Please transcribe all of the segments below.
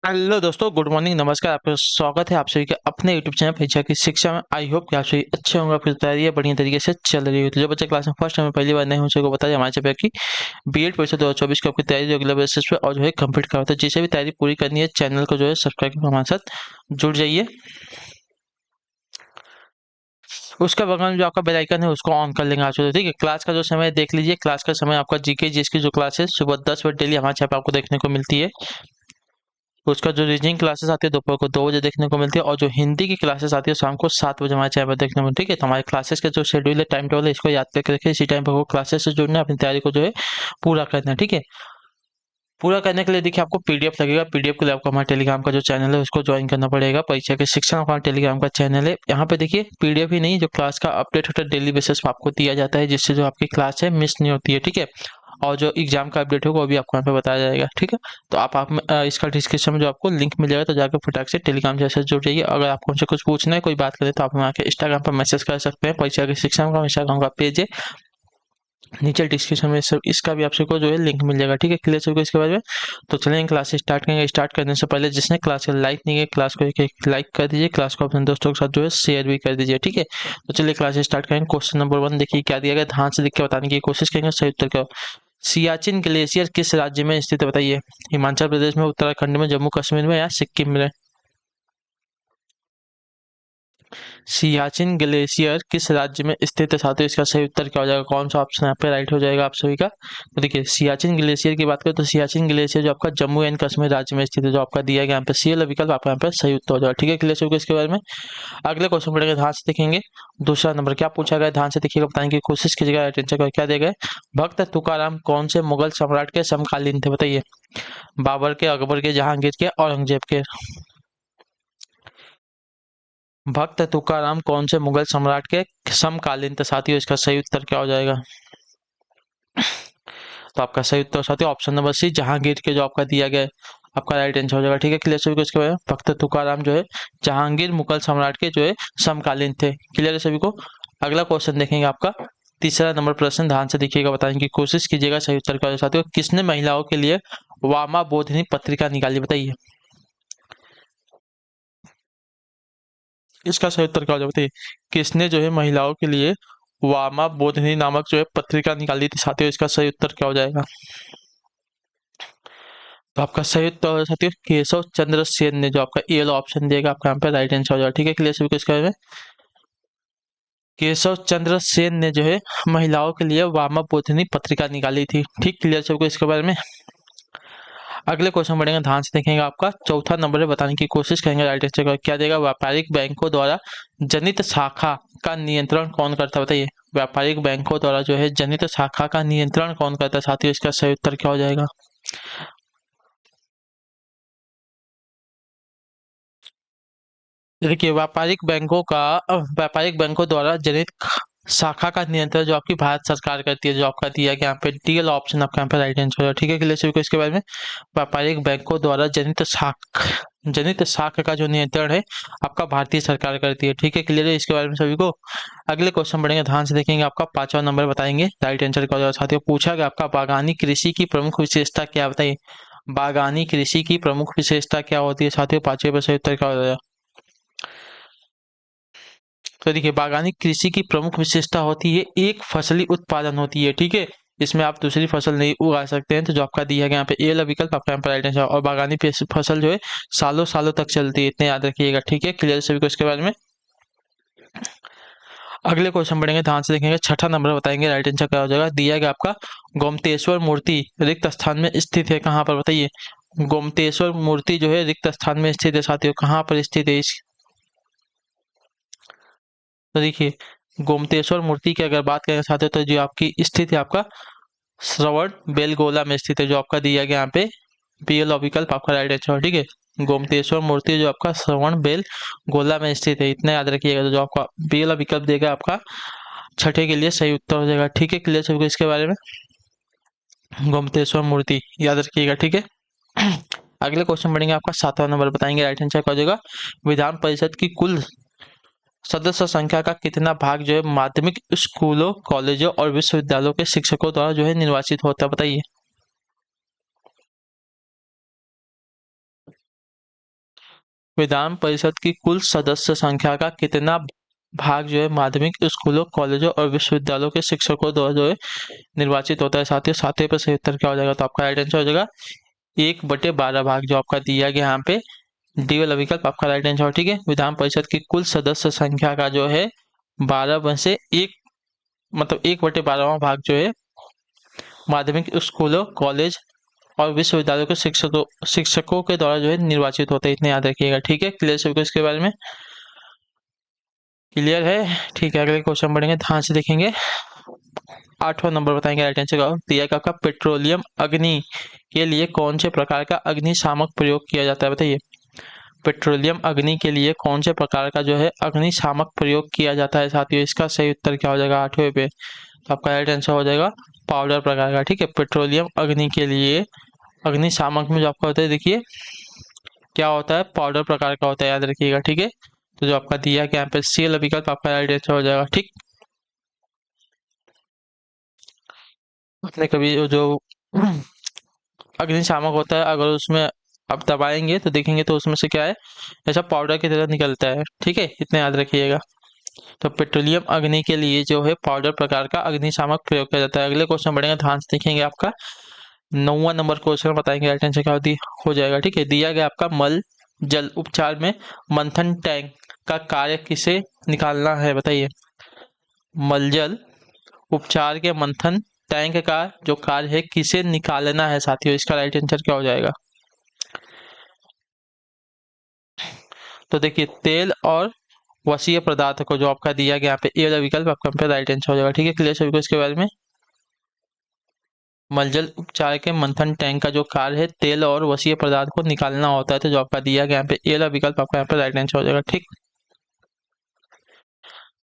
Hello दोस्तों, good morning, नमस्कार। आपका स्वागत है आप सभी के अपने यूट्यूब चैनल परीक्षा की शिक्षा में। आई होप कि आप सभी अच्छे होंगे, फिर तैयारी बढ़िया तरीके से चल रही हो। तो जो बच्चे क्लास में फर्स्ट टाइम पहली बार नए हो सको बताइए हमारे चैनल की बीएड परीक्षा 2024 की आपकी तैयारी रेगुलर बेसिस पे और जो है कंप्लीट करवाते हैं। जिसे भी तैयारी पूरी करनी है चैनल को जो है सब्सक्राइब करके हमारे साथ जुड़ जाइए। उसका बगल में जो आपका बेल आइकन है उसको ऑन कर लेंगे आप लोग, ठीक है। क्लास का जो समय देख लीजिए, क्लास का समय आपका जीके जिसकी जो क्लास है सुबह 10 बजे डेली हमारे चैनल पर आपको देखने को मिलती है। उसका जो रीजनिंग क्लासेस आती है दोपहर को 2 बजे देखने को मिलती है, और जो हिंदी की क्लासेस आती है शाम को 7 बजे हमारे चैनल पर देखने को मिलती है। ठीक है, तो हमारे क्लासेस का जो शेड्यूल है, टाइम टेबल है, इसको याद करके रखिए। इसी टाइम पर वो क्लासेस से जुड़ना है, अपनी तैयारी को जो है पूरा करना है। ठीक है, पूरा करने के लिए देखिए आपको पीडीएफ लगेगा। पीडीएफ के लिए आपको हमारे टेलीग्राम का जो चैनल है उसको ज्वाइन करना पड़ेगा। परीक्षा के शिक्षण हमारा टेलीग्राम का चैनल है। यहाँ पे देखिए पीडीएफ ही नहीं, जो क्लास का अपडेट होता है डेली बेसिस पर आपको दिया जाता है, जिससे जो आपकी क्लास है मिस नहीं होती है। ठीक है, और जो एग्जाम का अपडेट होगा वो भी आपको यहाँ पे बताया जाएगा। ठीक है, तो आप इसका डिस्क्रिप्शन में जो आपको लिंक मिल जाएगा, तो जाकर फटाक से टेलीग्राम जैसे जुड़ जाइए। अगर आपको हमसे कुछ पूछना है, कोई बात करें, तो आप हमें आके इंस्टाग्राम पर मैसेज कर सकते हैं। परीक्षा के शिक्षण का इंस्टाग्राम का पेज है, नीचे डिस्क्रिप्शन में सब इसका भी आपसे को जो है लिंक मिल जाएगा। ठीक है, क्लियर सबको इसके बारे में। तो चलेंगे क्लास स्टार्ट करेंगे। स्टार्ट करने से पहले जिसने क्लास को लाइक नहीं किया, क्लास को एक लाइक कर दीजिए, क्लास को अपने दोस्तों के साथ जो है शेयर भी कर दीजिए। ठीक है, तो चलिए क्लास स्टार्ट करेंगे। क्वेश्चन नंबर 1 देखिए क्या दिया गया, ध्यान से देख के बताने की कोशिश करेंगे, सही उत्तर क्या हो। सियाचिन ग्लेशियर किस राज्य में स्थित है बताइए। हिमाचल प्रदेश में, उत्तराखंड में, जम्मू कश्मीर में या सिक्किम में। सियाचिन ग्लेशियर किस राज्य में स्थित है साथियों, इसका सही उत्तर क्या हो जाएगा, कौन सा ऑप्शन यहाँ पे राइट हो जाएगा आप सभी का। तो देखिए सियाचिन ग्लेशियर की बात करें तो सियाचिन ग्लेशियर जो आपका जम्मू एंड कश्मीर राज्य में स्थित है, जो आपका दिया गया यहाँ पे सी वाला विकल्प आपका यहाँ पे सही उत्तर हो जाएगा। ठीक है, क्लियर सभी को इसके बारे में। अगले क्वेश्चन पढ़ेंगे, ध्यान से देखेंगे। दूसरा नंबर क्या पूछा गया, ध्यान से देखिएगा, बताने की कोशिश कीजिएगा। अटेंशन को क्या दिया गया, भक्त तुकाराम कौन से मुगल सम्राट के समकालीन थे बताइए। बाबर के, अकबर के, जहांगीर के, औरंगजेब के। भक्त तुकाराम कौन से मुगल सम्राट के समकालीन थे साथियों, इसका सही उत्तर क्या हो जाएगा। तो आपका सही उत्तर साथियों ऑप्शन नंबर सी, जहांगीर के जो आपका दिया गया है, आपका राइट आंसर हो जाएगा। ठीक है, क्लियर सभी को इसके बारे में। भक्त तुकाराम जो है जहांगीर मुगल सम्राट के जो है समकालीन थे। क्लियर है सभी को। अगला क्वेश्चन देखेंगे आपका तीसरा नंबर प्रश्न, ध्यान से देखिएगा, बताने की कोशिश कीजिएगा, सही उत्तर क्या हो जाएगा साथियों। किसने महिलाओं के लिए वामा बोधिनी पत्रिका निकाली बताइए। इसका सही उत्तर क्या हो जाएगा बताइए। किसने जो है महिलाओं के लिए वामा बोधिनी नामक जो है पत्रिका निकाली थी साथियों, इसका सही उत्तर क्या हो जाएगा। तो आपका सही उत्तर हो साथियों केशव चंद्र सेन ने, जो आपका ए वाला ऑप्शन देगा आपका यहाँ पे राइट आंसर हो जाएगा। ठीक है, क्लियर सभी को इसके बारे में। केशव चंद्र सेन ने जो है महिलाओं के लिए वामा बोधिनी पत्रिका निकाली थी। ठीक, क्लियर सबको इसके बारे में। अगले क्वेश्चन बढ़ेंगे, ध्यान से देखेंगे। आपका चौथा नंबर है, बताने की कोशिश करेंगे राइट आंसर का क्या देगा। व्यापारिक बैंकों द्वारा जनित शाखा का नियंत्रण कौन करता है बताइए। व्यापारिक बैंकों द्वारा जो है जनित शाखा का नियंत्रण कौन करता है साथियों, इसका सही उत्तर क्या हो जाएगा। देखिए व्यापारिक बैंकों द्वारा जनित शाखा का नियंत्रण जो आपकी भारत सरकार करती है, जो आपका दिया गया यहाँ पे डी वाला ऑप्शन आपका यहाँ पे राइट आंसर है। ठीक है, क्लियर सभी को इसके बारे में। व्यापारिक बैंकों द्वारा जनित शाख का जो नियंत्रण है आपका भारतीय सरकार करती है। ठीक है, क्लियर है इसके बारे में सभी को। अगले क्वेश्चन बढ़ेंगे, ध्यान से देखेंगे। आपका पांचवा नंबर बताएंगे राइट आंसर क्या हो जाएगा साथियों। पूछा गया आपका बागानी कृषि की प्रमुख विशेषता क्या है बताइए। बागानी कृषि की प्रमुख विशेषता क्या होती है साथियों, पांचवे पर सही उत्तर क्या हो जाएगा। तो देखिए बागानी कृषि की प्रमुख विशेषता होती है एक फसली उत्पादन होती है। ठीक है, इसमें आप दूसरी फसल नहीं उगा सकते हैं, तो जो आपका दिया गया यहाँ पे ए वाला विकल्प आपका यहाँ पर राइट आंसर। और बागानी फसल जो है सालों सालों तक चलती है, इतने याद रखिएगा। ठीक है, क्लियर सभी को इसके बारे में। अगले क्वेश्चन बढ़ेंगे, ध्यान से देखेंगे। छठा नंबर बताएंगे राइट आंसर क्या हो जाएगा। दिया गया आपका गोमतेश्वर मूर्ति रिक्त स्थान में स्थित है, कहाँ पर बताइए। गोमतेश्वर मूर्ति जो है रिक्त स्थान में स्थित है साथियों, कहाँ पर स्थित है इस। तो देखिए गोमतेश्वर मूर्ति की अगर बात करें साथियों, तो जो आपकी स्थित है आपका श्रवण बेलगोला में स्थित है, जो आपका दिया गया यहाँ पे पीएल विकल्प आपका राइट आंसर। ठीक है, गोमतेश्वर मूर्ति जो आपका श्रवण बेल गोला में स्थित है, इतना याद रखिएगा। तो जो आपका पीएल विकल्प देगा आपका छठे के लिए सही उत्तर हो जाएगा। ठीक है, क्लियर सबको इसके बारे में। गोमतेश्वर मूर्ति याद रखिएगा। ठीक है, अगले क्वेश्चन बढ़ेंगे। आपका सातवां नंबर बताएंगे राइट आंसर क्या हो जाएगा। विधान परिषद की कुल सदस्य संख्या का कितना भाग जो है माध्यमिक स्कूलों, कॉलेजों और विश्वविद्यालयों के शिक्षकों द्वारा जो है निर्वाचित होता है बताइए। विधान परिषद की कुल सदस्य संख्या का कितना भाग जो है माध्यमिक स्कूलों, कॉलेजों और विश्वविद्यालयों के शिक्षकों द्वारा जो है निर्वाचित होता है। साथियों, सातवें पर सही उत्तर क्या हो जाएगा? तो आपका राइट आंसर हो जाएगा 1/12 भाग जो आपका दिया गया यहाँ पे डी वाला विकल्प आपका राइट आंसर। ठीक है, विधान परिषद की कुल सदस्य संख्या का जो है 12 में से एक, मतलब 1/12वां भाग जो है माध्यमिक स्कूलों, कॉलेज और विश्वविद्यालयों के शिक्षकों के द्वारा जो है निर्वाचित होते हैं। इतने याद रखिएगा। ठीक है, क्लियर सभी इसके बारे में? क्लियर है? ठीक है, अगले क्वेश्चन बढ़ेंगे, ध्यान से देखेंगे। 8वां नंबर बताएंगे राइट आंसर का। दिया गया आपका पेट्रोलियम अग्नि के लिए कौन से प्रकार का अग्निशामक प्रयोग किया जाता है? बताइए। पेट्रोलियम अग्नि के लिए कौन से प्रकार का जो है अग्निशामक प्रयोग किया जाता है? साथियों, इसका सही उत्तर क्या हो जाएगा 8वें पे? तो आपका राइट आंसर हो जाएगा पाउडर प्रकार का। ठीक है, पेट्रोलियम अग्नि के लिए अग्निशामक में जो आपका होता है, देखिए क्या होता है, पाउडर प्रकार का होता है, याद रखिएगा। ठीक है, तो जो आपका दिया गया यहाँ पे सी वाला विकल्प आपका राइट आंसर हो जाएगा। ठीक, आपने कभी जो अग्निशामक होता है, अगर उसमें आप दबाएंगे तो देखेंगे तो उसमें से क्या है, ऐसा पाउडर की तरह निकलता है। ठीक है, इतना याद रखिएगा। तो पेट्रोलियम अग्नि के लिए जो है पाउडर प्रकार का अग्निशामक प्रयोग किया जाता है। अगले क्वेश्चन बढ़ेंगे, ध्यान से देखेंगे। आपका 9वां नंबर क्वेश्चन बताएंगे राइट आंसर क्या हो जाएगा। ठीक है, दिया गया आपका मल जल उपचार में मंथन टैंक का कार्य किसे निकालना है? बताइए। मलजल उपचार के मंथन टैंक का जो कार्य है किसे निकालना है? साथियों, इसका राइट आंसर क्या हो जाएगा? तो देखिए, तेल और वसीय पदार्थ को जो आपका दिया गया यहाँ पे ए वाला विकल्प आपका पे राइट आंसर हो जाएगा। ठीक है, क्लियर सभी को इसके बारे में? मलजल उपचार के मंथन टैंक का जो कार्य है तेल और वसीय पदार्थ को निकालना होता है, तो जो आपका दिया गया यहाँ पे ए वाला विकल्प आपका यहाँ पे राइट आंसर हो जाएगा। ठीक,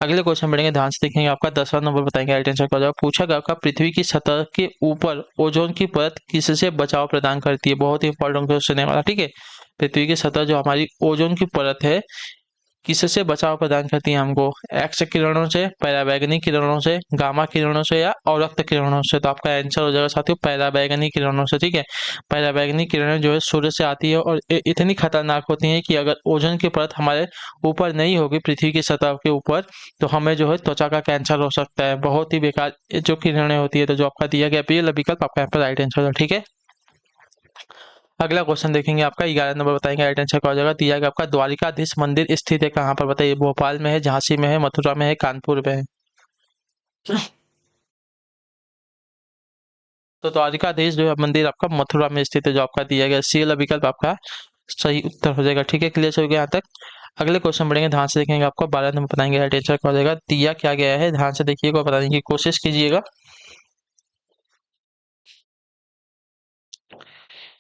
अगले क्वेश्चन बढ़ेंगे, ध्यान से देखेंगे। आपका 10वां नंबर बताएंगे राइट आंसर क्या हो जाएगा। पूछा गया आपका पृथ्वी की सतह के ऊपर ओजोन की परत किससे बचाव प्रदान करती है? बहुत ही इंपॉर्टेंट क्वेश्चन है हमारा। ठीक है, पृथ्वी की सतह जो हमारी ओजोन की परत है किससे बचाव प्रदान करती है हमको? एक्स किरणों से, पराबैंगनी किरणों से, गामा किरणों से या अवरक्त किरणों से? तो आपका आंसर हो जाएगा साथियों पराबैंगनी किरणों से। ठीक है, पराबैंगनी किरणें जो है सूर्य से आती है और इतनी खतरनाक होती हैं कि अगर ओजोन की परत हमारे ऊपर नहीं होगी, पृथ्वी की सतह के ऊपर, तो हमें जो है त्वचा का कैंसर हो सकता है। बहुत ही बेकार जो किरणें होती है। तो जो आपका दिया गया पहला विकल्प आपका यहाँ पर राइट आंसर होगा। ठीक है, अगला क्वेश्चन देखेंगे। आपका 11 नंबर बताएंगे राइट आंसर क्या हो जाएगा। दिया गया आपका द्वारिकाधीश मंदिर स्थित है कहाँ पर? बताइए। भोपाल में है, झांसी में है, मथुरा में है, कानपुर में है? तो द्वारिकाधीश जो है मंदिर आपका मथुरा में स्थित है, जो आपका दिया गया सी वाला विकल्प आपका सही उत्तर हो जाएगा। ठीक है, क्लियर हो गया यहाँ तक? अगले क्वेश्चन बढ़ेंगे, ध्यान से देखेंगे। आपको 12 नंबर बताएंगे राइट आंसर क्या हो जाएगा। दिया क्या गया है, ध्यान से देखिएगा, बताने की कोशिश कीजिएगा।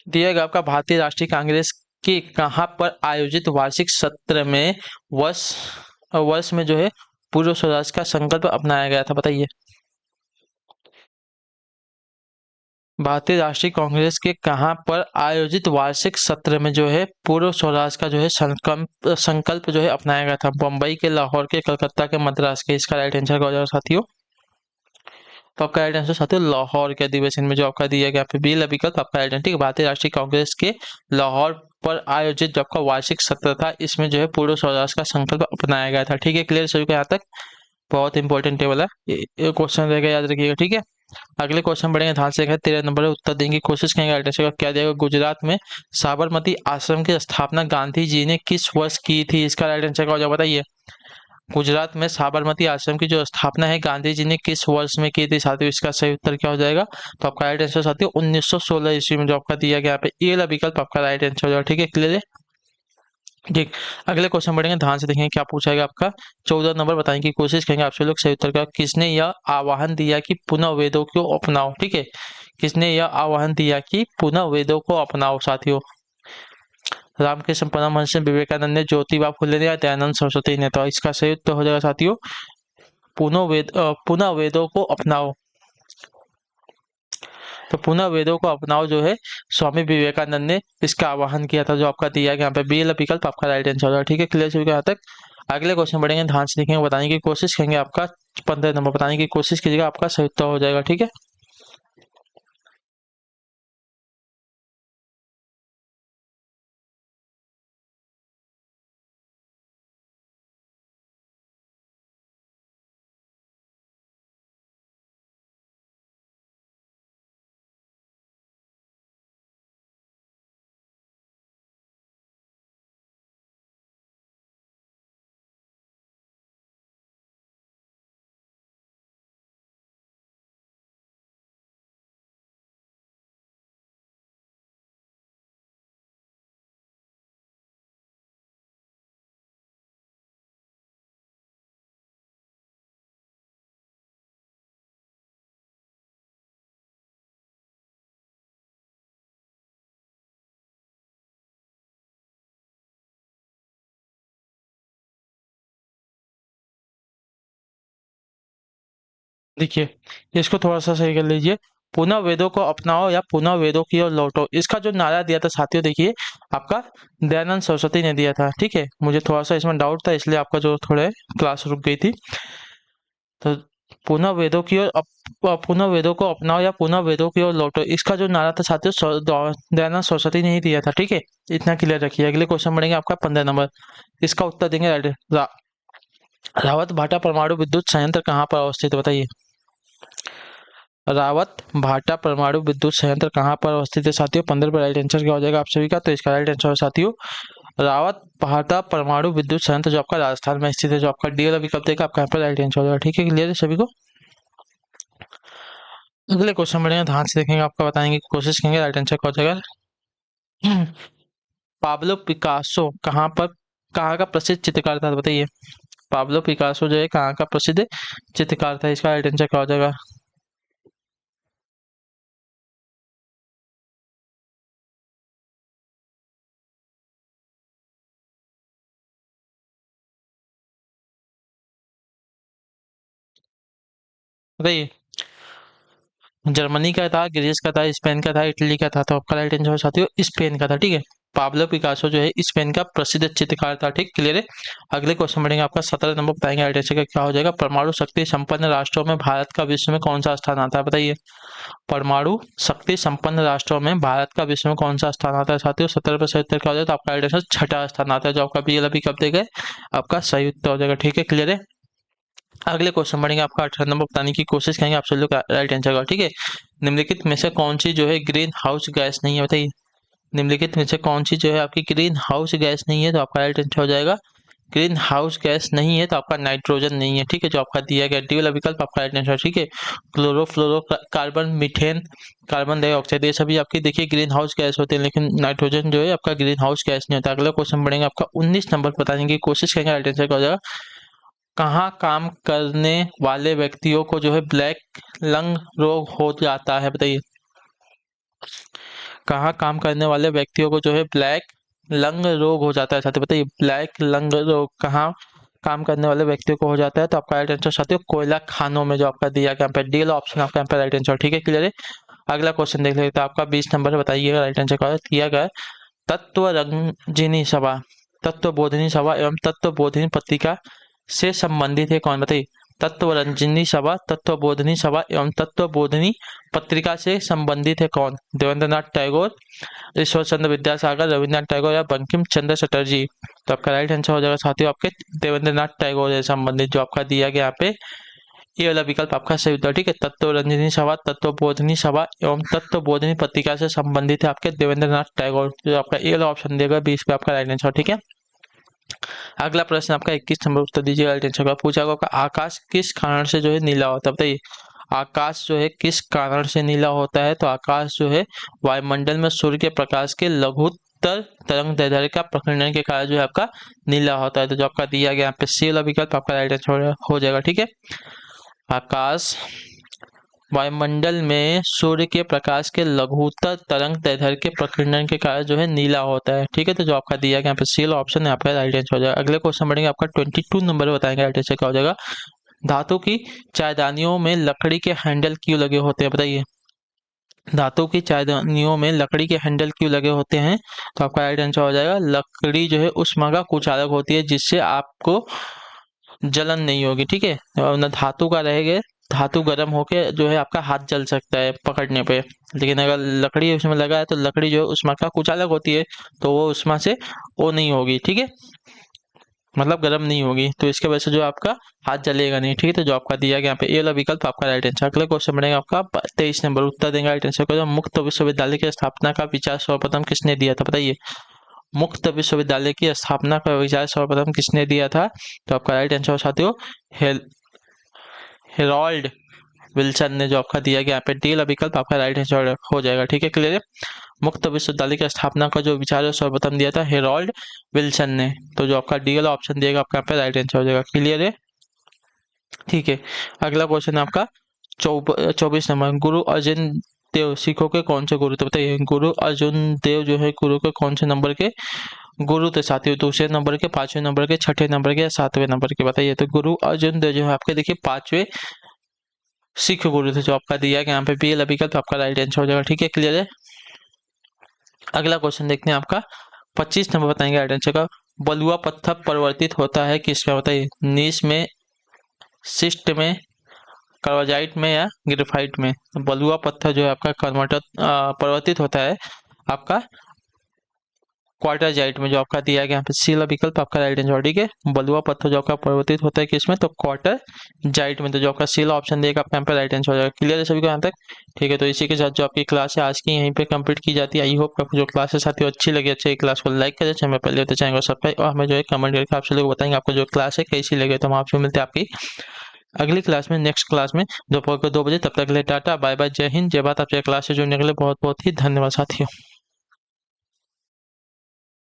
दिया गया आपका भारतीय राष्ट्रीय कांग्रेस के कहाँ पर आयोजित वार्षिक सत्र में वर्ष वर्ष में जो है पूर्व स्वराज का संकल्प अपनाया गया था? बताइए। भारतीय राष्ट्रीय कांग्रेस के कहाँ पर आयोजित वार्षिक सत्र में जो है पूर्व स्वराज का जो है संकल्प संकल्प जो है अपनाया गया था? बम्बई के, लाहौर के, कलकत्ता के, मद्रास के? इसका राइट आंसर क्या हो जाएगा साथियों? तो आपका राइट आंसर साथियों लाहौर के अधिवेशन में जो आपका दिया गया पे बी विकल्प आपका राइट आंसर। ठीक है, भारतीय राष्ट्रीय कांग्रेस के लाहौर पर आयोजित जो आपका वार्षिक सत्र था, इसमें जो है पूर्व स्वराज का संकल्प अपनाया गया था। ठीक है, क्लियर सभी को यहाँ तक? बहुत इंपॉर्टेंट टेबल है, ये क्वेश्चन रहेगा, याद रखिएगा। ठीक है, अगले क्वेश्चन बढ़ेंगे, ध्यान से देखिए। 13 नंबर उत्तर देने की कोशिश करेंगे। राइट आंसर क्या दिया? गुजरात में साबरमती आश्रम की स्थापना गांधी जी ने किस वर्ष की थी? इसका राइट आंसर क्या हो जाएगा? बताइए। गुजरात में साबरमती आश्रम की जो स्थापना है गांधी जी ने किस वर्ष में की थी? साथियों, इसका सही उत्तर क्या हो जाएगा? तो आपका राइट आंसर साथियों 1916 ईस्वी में जो आपका दिया गया यहाँ पे ये वाला विकल्प आपका राइट आंसर हो जाएगा। ठीक है, क्लियर है? ठीक, अगले क्वेश्चन बढ़ेंगे, ध्यान से देखेंगे क्या पूछा गया। आपका 14 नंबर बताने की कोशिश करेंगे आपसे लोग। सही उत्तर का किसने यह आह्वान दिया कि पुनः वेदों को अपनाओ? ठीक है, किसने यह आह्वान दिया कि पुनः वेदों को अपनाओ? साथियों, रामकृष्ण परमहंस, विवेकानंद ने, ज्योतिबा फुले ने या दयानंद सरस्वती ने? तो इसका सही उत्तर हो जाएगा साथियों पुनः वेदों को अपनाओ। तो पुनः वेदों को अपनाओ जो है स्वामी विवेकानंद ने इसका आह्वान किया था, जो आपका दिया गया यहाँ पे बी विकल्प आपका राइट आंसर होगा। ठीक है, क्लियर हो गया यहाँ तक? अगले क्वेश्चन बढ़ेंगे, ध्यान से देखेंगे, बताने की कोशिश करेंगे। आपका 15 नंबर बताने की कोशिश कीजिएगा, आपका सही उत्तर हो जाएगा। ठीक है, देखिए, इसको थोड़ा सा सही कर लीजिए। पुनः वेदों को अपनाओ या पुनः वेदों की ओर लौटो, इसका जो नारा दिया था साथियों, देखिए आपका दयानंद सरस्वती ने दिया था। ठीक है, मुझे थोड़ा सा इसमें डाउट था, इसलिए आपका जो थोड़े क्लास रुक गई थी। तो पुनः वेदों की ओर पुनः वेदों को अपनाओ या पुनः वेदों की ओर लौटो, इसका जो नारा था साथियों दयानंद सरस्वती ने ही दिया था। ठीक है, इतना क्लियर रखिए। अगले क्वेश्चन बढ़ेंगे आपका 15 नंबर। इसका उत्तर देंगे रावत भाटा परमाणु विद्युत संयंत्र कहाँ पर अवस्थित है, बताइए। रावत भाटा परमाणु विद्युत संयंत्र कहाँ पर अवस्थित है साथियों। 15 पर राइट आंसर क्या हो जाएगा आप सभी का, तो इसका राइट आंसर साथियों रावत भाटा परमाणु विद्युत संयंत्र, जो आपका राजस्थान में स्थित है, जो आपका डी वाला विकल्प देगा आपका यहाँ पर राइट आंसर हो जाएगा। ठीक है, क्लियर है सभी को। अगले क्वेश्चन बढ़ेंगे, ध्यान से देखेंगे, आपका बताएंगे की कोशिश करेंगे राइट आंसर क्या हो जाएगा। पाब्लो पिकासो कहाँ का प्रसिद्ध चित्रकार था, बताइए। पाब्लो पिकासो जो है कहाँ का प्रसिद्ध चित्रकार था, इसका राइट आंसर क्या हो जाएगा। बताइए, जर्मनी का था, ग्रीस का था, स्पेन का था, इटली का था, तो आपका राइट आंसर साथियों स्पेन का था। ठीक है, पाब्लो पिकासो जो है स्पेन का प्रसिद्ध चित्रकार था। ठीक, क्लियर है। अगले क्वेश्चन बढ़ेंगे, आपका 17 नंबर बताएंगे राइट आंसर का क्या हो जाएगा। परमाणु शक्ति संपन्न राष्ट्रों में भारत का विश्व में कौन सा स्थान आता है, बताइए। परमाणु शक्ति संपन्न राष्ट्रों में भारत का विश्व में कौन सा स्थान आता है साथियों। 17 पर सही उत्तर क्या हो जाएगा, तो आपका राइट आंसर छठा स्थान आता है, जो आपका बी वाला विकल्प देगा आपका सही उत्तर हो जाएगा। ठीक है, क्लियर है। अगले क्वेश्चन बढ़ेंगे, आपका 18 नंबर बताने की कोशिश करेंगे आप सभी लोग राइट आंसर का। ठीक है, निम्नलिखित में से कौन सी जो है ग्रीन हाउस गैस नहीं है, बताइए। निम्नलिखित में से कौन सी जो है आपकी ग्रीन हाउस गैस नहीं है, तो आपका राइट आंसर हो जाएगा ग्रीन हाउस गैस नहीं है, तो आपका नाइट्रोजन नहीं है। ठीक है, जो आपका दिया गया डी वाला विकल्प आपका राइट आंसर। ठीक है, chlorofluoro carbon, methane, carbon dioxide, ये सभी आपकी देखिए ग्रीन हाउस गैस होते हैं, लेकिन नाइट्रोजन जो है आपका ग्रीन हाउस गैस नहीं होता। अगला क्वेश्चन बढ़ेंगे, आपका 19 नंबर बताने की कोशिश करेंगे राइट आंसर क्या हो जाएगा। कहाँ काम करने वाले व्यक्तियों को जो है ब्लैक लंग रोग हो जाता है, बताइए। कहाँ काम करने वाले व्यक्तियों को जो है ब्लैक लंग रोग हो जाता है साथियों, बताइए। ब्लैक लंग रोग कहाँ काम करने वाले व्यक्तियों को हो जाता है, तो आपका राइट आंसर साथियों कोयला खानों में, जो आपका दिया गया यहाँ पे डी वाला ऑप्शन आपका यहाँ पे राइट आंसर। ठीक है, क्लियर है। अगला क्वेश्चन देख लेते हैं, आपका 20 नंबर बताइएगा राइट आंसर क्या दिया गया है। तत्व रंजिनी सभा, तत्व बोधिनी सभा एवं तत्व बोधिनी पत्रिका से संबंधित है कौन, बताइए। तत्व रंजनी सभा, तत्व बोधिनी सभा एवं तत्व बोधिनी पत्रिका से संबंधित है कौन। देवेंद्रनाथ टैगोर, ईश्वर चंद्र विद्यासागर, रविन्द्रनाथ टैगोर या बंकिम चंद्र चटर्जी। तो आपका राइट आंसर हो जाएगा साथियों आपके देवेंद्रनाथ टैगोर से संबंधित, जो आपका दिया गया यहाँ पे ये वाला विकल्प आपका सही उत्तर। ठीक है, तत्व रंजनी सभा, तत्व बोधिनी सभा एवं तत्व बोधिनी पत्रिका से संबंधित है आपके देवेंद्रनाथ टैगोर, जो आपका ये वाला ऑप्शन देगा 20 पे आपका राइट आंसर। ठीक है, अगला प्रश्न आपका 21 नंबर उत्तर दीजिएगा राइट आंसर का। पूछा होगा आकाश किस कारण से जो है नीला होता है, बताइए। आकाश जो है किस कारण से नीला होता है, तो आकाश जो है वायुमंडल में सूर्य के प्रकाश के लघुत्तर तरंग दैर्ध्य का प्रकीर्णन के कारण जो है आपका नीला होता है, तो जो आपका दिया गया यहाँ पे सी वाला विकल्प आपका राइट आंसर हो जाएगा। ठीक है, आकाश वायुमंडल में सूर्य के प्रकाश के लघुत्तर तरंग दैर्ध्य के प्रकीर्णन के कारण जो है नीला होता है। ठीक है, तो जो आपका दिया गया यहाँ पे सी ऑप्शन है आपका राइट आंसर हो जाएगा। अगले क्वेश्चन बढ़ेंगे, आपका 22 नंबर बताएंगे राइट आंसर क्या हो जाएगा। धातु की चायदानियों में लकड़ी के हैंडल क्यों लगे होते हैं, बताइए। धातु की चायदानियों में लकड़ी के हैंडल क्यों लगे होते हैं, तो आपका राइट आंसर हो जाएगा लकड़ी जो है ऊष्मा का कुचालक होती है, जिससे आपको जलन नहीं होगी। ठीक है, और न धातु का रहेगा, धातु गर्म होके जो है आपका हाथ जल सकता है पकड़ने पे, लेकिन अगर लकड़ी उसमें लगा है तो लकड़ी जो है उष्मा का कुचालक होती है, तो वो उष्मा से वो नहीं होगी। ठीक है, मतलब गर्म नहीं होगी, तो इसके वजह से जो आपका हाथ जलेगा नहीं। ठीक है, तो जो आपका दिया गया यहाँ पे ये वाला विकल्प आपका राइट आंसर। अगला क्वेश्चन बनेगा आपका 23 नंबर उत्तर देंगे राइट आंसर को। मुक्त विश्वविद्यालय की स्थापना का विचार सर्वप्रथम किसने दिया था, बताइए। मुक्त विश्वविद्यालय की स्थापना का विचार सर्वप्रथम किसने दिया था, तो आपका राइट आंसर साथियों हेरोल्ड विल्सन ने, जो आपका दिया गया यहाँ पे डी वाला विकल्प आपका राइट आंसर हो जाएगा। ठीक है, क्लियर है। मुक्त विश्वविद्यालय की स्थापना का जो विचार है सर्वप्रथम दिया था हेरोल्ड विल्सन ने, तो जो आपका डी वाला ऑप्शन दिएगा आपका यहाँ पे राइट आंसर हो जाएगा। क्लियर है, ठीक है। अगला क्वेश्चन आपका 24 नंबर, गुरु अर्जुन देव सिखों के कौन से गुरु थे, बताइए। गुरु अर्जुन देव जो है गुरु के कौन से नंबर के गुरु थे साथियों, दूसरे नंबर के, पांचवें नंबर के, छठे नंबर के या सातवें नंबर के, बताइए। तो गुरु अर्जुन देव जो है आपके देखिए पांचवें सिख गुरु थे जो आपका दिया है यहाँ पे बी विकल्प आपका राइट आंसर हो जाएगा। ठीक है, क्लियर है। अगला क्वेश्चन देखते हैं आपका 25 नंबर बताएंगे राइट आंसर का। बलुआ पत्थर परिवर्तित होता है किसमें, बताइए। नीस में, सिस्ट में, कार्बाइड में या ग्रेफाइट में। तो बलुआ पत्थर जो है आपका कन्वर्टर परिवर्तित होता है आपका क्वार्टरजाइट में, जो आपका दिया गया यहाँ पे सी वाला विकल्प आपका राइट आंसर। ठीक है, बलुआ पत्थर जो आपका परिवर्तित होता है किसमें, तो क्वार्टरजाइट में। तो जो आपका सी वाला ऑप्शन देगा आपका यहाँ पे राइट आंसर हो जाएगा। क्लियर है सभी को यहाँ तक। ठीक है, तो इसी के साथ जो आपकी क्लास है आज की यहीं पे कंप्लीट की जाती है। आई होप आपको जो क्लास है साथियों अच्छी लगी। अच्छी क्लास को लाइक करें, चैनल पहले होते चैनल को सब्सक्राइब, और हमें जो है कमेंट करके आपसे लोग बताएंगे आपको जो क्लास है कैसी लगे। तो हम आपसे मिलते हैं आपकी अगली क्लास में, नेक्स्ट क्लास में दोपहर को 2 बजे। तब तक के लिए टाटा बाय बाय, जय हिंद, जय भारत। आपसे क्लास से जुड़ने के लिए बहुत बहुत ही धन्यवाद साथियों।